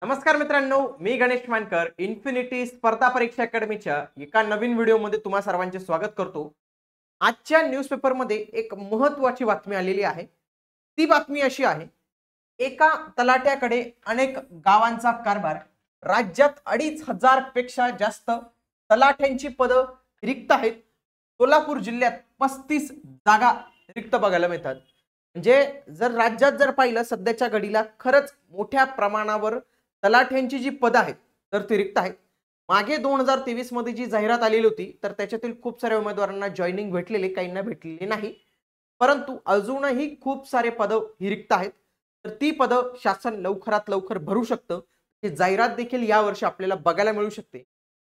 नमस्कार मित्रांनो, मी गणेश मानकर इन्फिनिटी स्पर्धा परीक्षा अकॅडमीच्या एका नवीन व्हिडिओमध्ये तुम्हा सर्वांचे स्वागत करतो। आजच्या न्यूजपेपरमध्ये एक महत्त्वाची बातमी आलेली आहे। ती बातमी अशी आहे, एका तलाट्याकडे अनेक गावांचा कारभार, राज्यात 2500 पेक्षा जास्त तलाट्यांची पदं रिक्त आहेत। सोलापूर जिल्ह्यात 35 जागा रिक्त बघायला मिळतात। म्हणजे जर राज्यात जर पाहिलं सध्याच्या घडीला खरंच मोठ्या प्रमाणावर तलाठ्यांची जी पद आहेत तर ती रिक्त आहेत। मागे 2023 मध्ये जी जाहिरात आलेली होती तर त्याच्यातील खूप साऱ्या उमेदवारांना जॉइनिंग भेटलेले, काहींना भेटलेली नाही, परंतु अजूनही खूप सारे पद ही रिक्त आहेत। तर ती पद शासन लवकरात लवकर भरू शकतं। ही जाहिरात देखील या वर्षी आपल्याला बघायला मिळू शकते।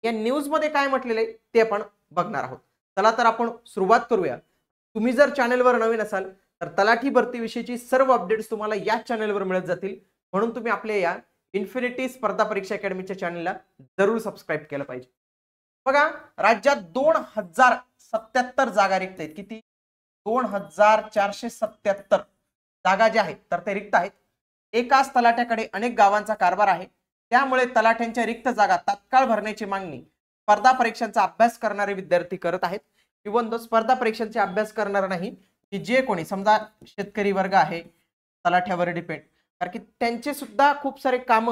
या न्यूज मध्ये काय म्हटलेलं आहे ते आपण बघणार आहोत। चला तर आपण सुरुवात करूया। तुम्ही जर चॅनलवर नवीन असाल तर तलाठी भरती विषयीची सर्व अपडेट्स तुम्हाला या चॅनलवर मिळत जातील, म्हणून तुम्ही आपल्या या इन्फिनिटी स्पर्धा परीक्षा अकॅडमीच्या चॅनलला जरूर सबस्क्राइब केलं पाहिजे। बघा, राज्यात 2077 जागा रिक्त आहेत। किती? 2477 जागा ज्या आहेत तर ते रिक्त आहेत। एकाच तलाट्याकडे अनेक गावांचा कारभार आहे, त्यामुळे तलाट्यांच्या रिक्त जागा तात्काळ भरण्याची मागणी स्पर्धा परीक्षांचा अभ्यास करणारे विद्यार्थी करत आहेत। इव्हन तो स्पर्धा परीक्षांचा अभ्यास करणार नाही की जे कोणी समजा शेतकरी वर्ग आहे तलाठ्यावर डिपेंड, कारण की त्यांचे सुद्धा खूप सारे काम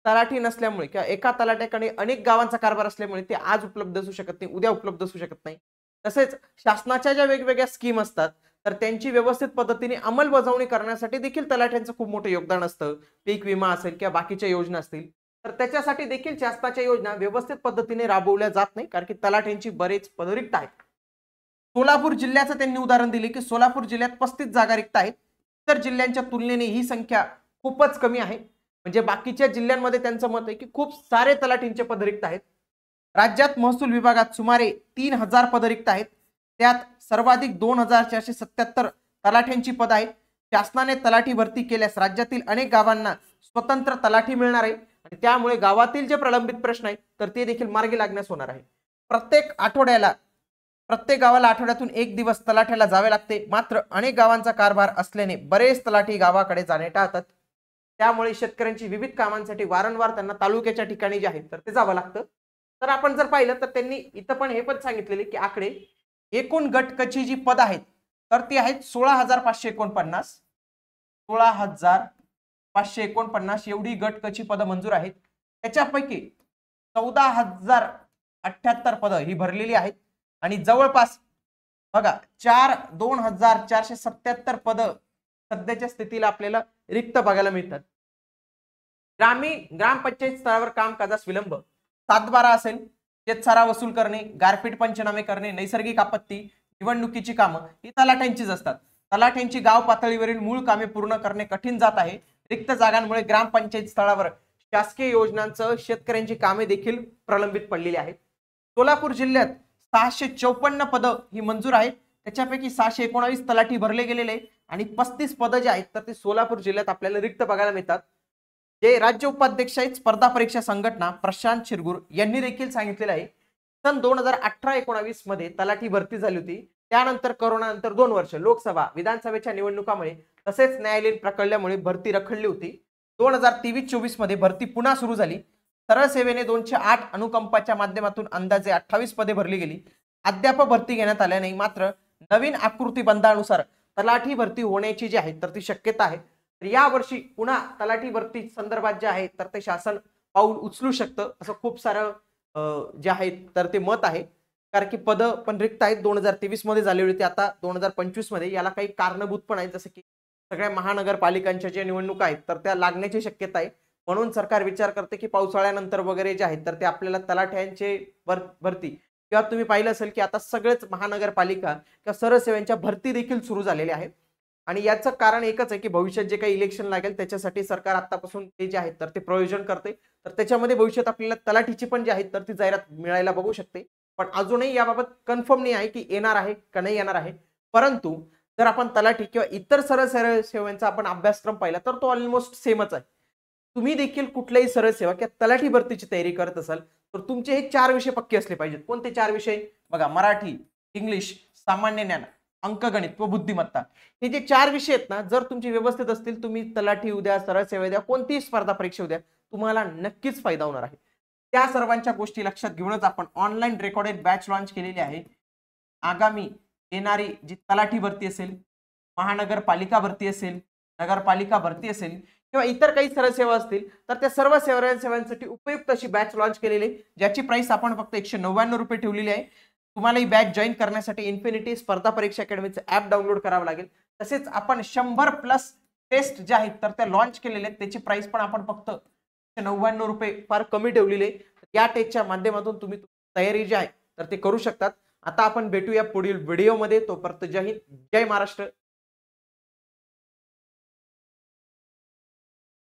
तलाठी नसल्यामुळे किंवा एका तलाट्याकडे अनेक गावांचा कारभार असल्यामुळे ते आज उपलब्ध असू शकत नाही, उद्या उपलब्ध असू शकत नाही। तसेच शासनाच्या ज्या वेगवेगळ्या स्कीम असतात तर त्यांची व्यवस्थित पद्धतीने अंमलबजावणी करण्यासाठी देखील तलाठ्यांचं खूप मोठं योगदान असतं। पीक विमा असेल किंवा बाकीच्या योजना असतील तर त्याच्यासाठी देखील शासनाच्या योजना व्यवस्थित पद्धतीने राबवल्या जात नाही, कारण की तलाठ्यांची बरेच पद रिक्त आहेत। सोलापूर जिल्ह्याचं त्यांनी उदाहरण दिले की सोलापूर जिल्ह्यात 35 जागा रिक्त आहेत। इतर जिल्ह्यांच्या तुलनेने ही संख्या खूपच कमी आहे। म्हणजे बाकीच्या जिल्ह्यांमध्ये त्यांचं मत आहे की खूप सारे तलाठींचे पद रिक्त आहेत। राज्यात महसूल विभागात सुमारे 3000 पद रिक्त आहेत, त्यात सर्वाधिक 2477 तलाठ्यांची पद आहेत। शासनाने तलाठी भरती केल्यास राज्यातील अनेक गावांना स्वतंत्र तलाठी मिळणार आहे आणि त्यामुळे गावातील जे प्रलंबित प्रश्न आहेत तर ते देखील मार्गी लागण्यास होणार आहे। प्रत्येक गावाला आठवड्यातून एक दिवस तलाठ्याला जावे लागते, मात्र अनेक गावांचा कारभार असल्याने बरेच तलाठी गावाकडे जाणे टाळतात। त्यामुळे शेतकऱ्यांची विविध कामांसाठी वारंवार त्यांना तालुक्याच्या ठिकाणी जे आहे तर ते जावं लागतं। तर आपण जर पाहिलं तर त्यांनी इथं पण हे पण सांगितलेले की आकडे एकूण गटकची जी पद आहेत तर ती आहेत 16549 16549 एवढी गटकची पद मंजूर आहेत। त्याच्यापैकी 14078 पद ही भरलेली आहेत आणि जवळपास बघा 2477 पद सध्याच्या स्थितीला आपल्याला रिक्त बघायला मिळतात। ग्रामपंचायत स्तरावर कामकाजास विलंब, 7/12 असेल, शेतसारा वसूल करणे, गारपीट पंचनामे करणे, नैसर्गिक आपत्ती, निवडणुकीची कामं ही तलाठ्यांचीच असतात। तलाठ्यांची गाव पातळीवरील मूळ कामे पूर्ण करणे कठीण जात आहे। रिक्त जागांमुळे ग्रामपंचायत स्तरावर शासकीय योजनांचं शेतकऱ्यांची कामे देखील प्रलंबित पडलेली आहेत। सोलापूर जिल्ह्यात 654 पद ही मंजूर आहेत, त्याच्यापैकी 619 तलाठी भरले गेलेले आणि 35 पद जे आहेत तर ते सोलापूर जिल्ह्यात आपल्याला रिक्त बघायला मिळतात। जे राज्य उपाध्यक्ष आहेत स्पर्धा परीक्षा संघटना प्रशांत शिरगुर यांनी देखील सांगितलेलं आहे, सन 2018-19 मध्ये तलाठी भरती झाली होती, त्यानंतर कोरोनानंतर 2 वर्ष लोकसभा विधानसभेच्या निवडणुकामुळे तसेच न्यायालयीन प्रकरणामुळे भरती रखडली होती। 2023-24 मध्ये भरती पुन्हा सुरू झाली। सरळ सेवेने 208 अनुकंपाच्या माध्यमातून अंदाजे 28 पदे भरली गेली। अद्याप भरती घेण्यात आल्या नाही, मात्र नवीन आकृती बंधानुसार तलाठी भरती होण्याची जी आहे तर ती शक्यता आहे। तर या वर्षी पुन्हा तलाठी भरती संदर्भात जे आहे तर ते शासन पाऊल उचलू शकतं असं खूप सारं जे आहे तर ते मत आहे, कारण की पद पण रिक्त आहेत। 2023 मध्ये झालेली होती, आता 2025 मध्ये याला काही कारणीभूत पण आहेत, जसं की सगळ्या महानगरपालिकांच्या ज्या निवडणुका आहेत तर त्या लागण्याची शक्यता आहे, म्हणून सरकार विचार करते की पावसाळ्यानंतर वगैरे जे आहेत तर ते आपल्याला तलाठ्यांचे भरती किंवा तुम्ही पाहिलं असेल की आता सगळेच महानगरपालिका किंवा सरळ सेवांच्या भरती देखील सुरू झालेल्या आहेत। आणि याचं कारण एकच आहे की भविष्यात जे काही इलेक्शन लागेल त्याच्यासाठी सरकार आतापासून ते जे आहेत तर ते प्रयोजन करते, तर त्याच्यामध्ये भविष्यात आपल्याला तलाठीची पण जी आहे तर ती जाहिरात मिळायला बघू शकते। पण अजूनही याबाबत कन्फर्म नाही आहे की येणार आहे का नाही येणार आहे, परंतु जर आपण तलाठी किंवा इतर सरळ सेवांचा आपण अभ्यासक्रम पाहिला तर तो ऑलमोस्ट सेमच आहे। तुम्ही देखील कुठल्याही सरळ सेवा किंवा तलाठी भरतीची तयारी करत असाल तर तुमचे हे 4 विषय पक्के असले पाहिजेत। कोणते 4 विषय? बघा, मराठी, इंग्लिश, सामान्य ज्ञान, अंकगणित व बुद्धिमत्ता, हे जे 4 विषय आहेत ना, जर तुमचे व्यवस्थित असतील, तुम्ही तलाठी उद्या, सरळ सेवा द्या, कोणतीही स्पर्धा परीक्षा उद्या, तुम्हाला नक्कीच फायदा होणार आहे. त्या सर्वांच्या गोष्टी लक्षात घेऊनच आपण ऑनलाईन रेकॉर्डेड बॅच लॉन्च केलेली आहे. आगामी येणारी जी तलाठी भरती असेल, महानगरपालिका भरती असेल, नगरपालिका भरती असेल किंवा इतर काही सेवा असतील, तर त्या सर्व सेवांसाठी उपयुक्त अशी बॅच लॉन्च केलेली आहे, ज्याची प्राइस आपण फक्त 199 रुपये ठेवलेली आहे. तुम्हाला ही बॅच जॉईन करण्यासाठी इन्फिनिटी स्पर्धा परीक्षा अकॅडमीचं ऍप डाउनलोड करावं लागेल. तसेच आपण 100+ टेस्ट ज्या आहेत तर त्या लॉन्च केलेल्या आहेत, त्याची प्राइस पण आपण फक्त 199 रुपये फार कमी ठेवलेली आहे. या टेस्टच्या माध्यमातून तुम्ही तयारी जी आहे तर ते करू शकतात. आता आपण भेटूया पुढील व्हिडिओमध्ये. तोपर्यंत जय हिंद, जय महाराष्ट्र.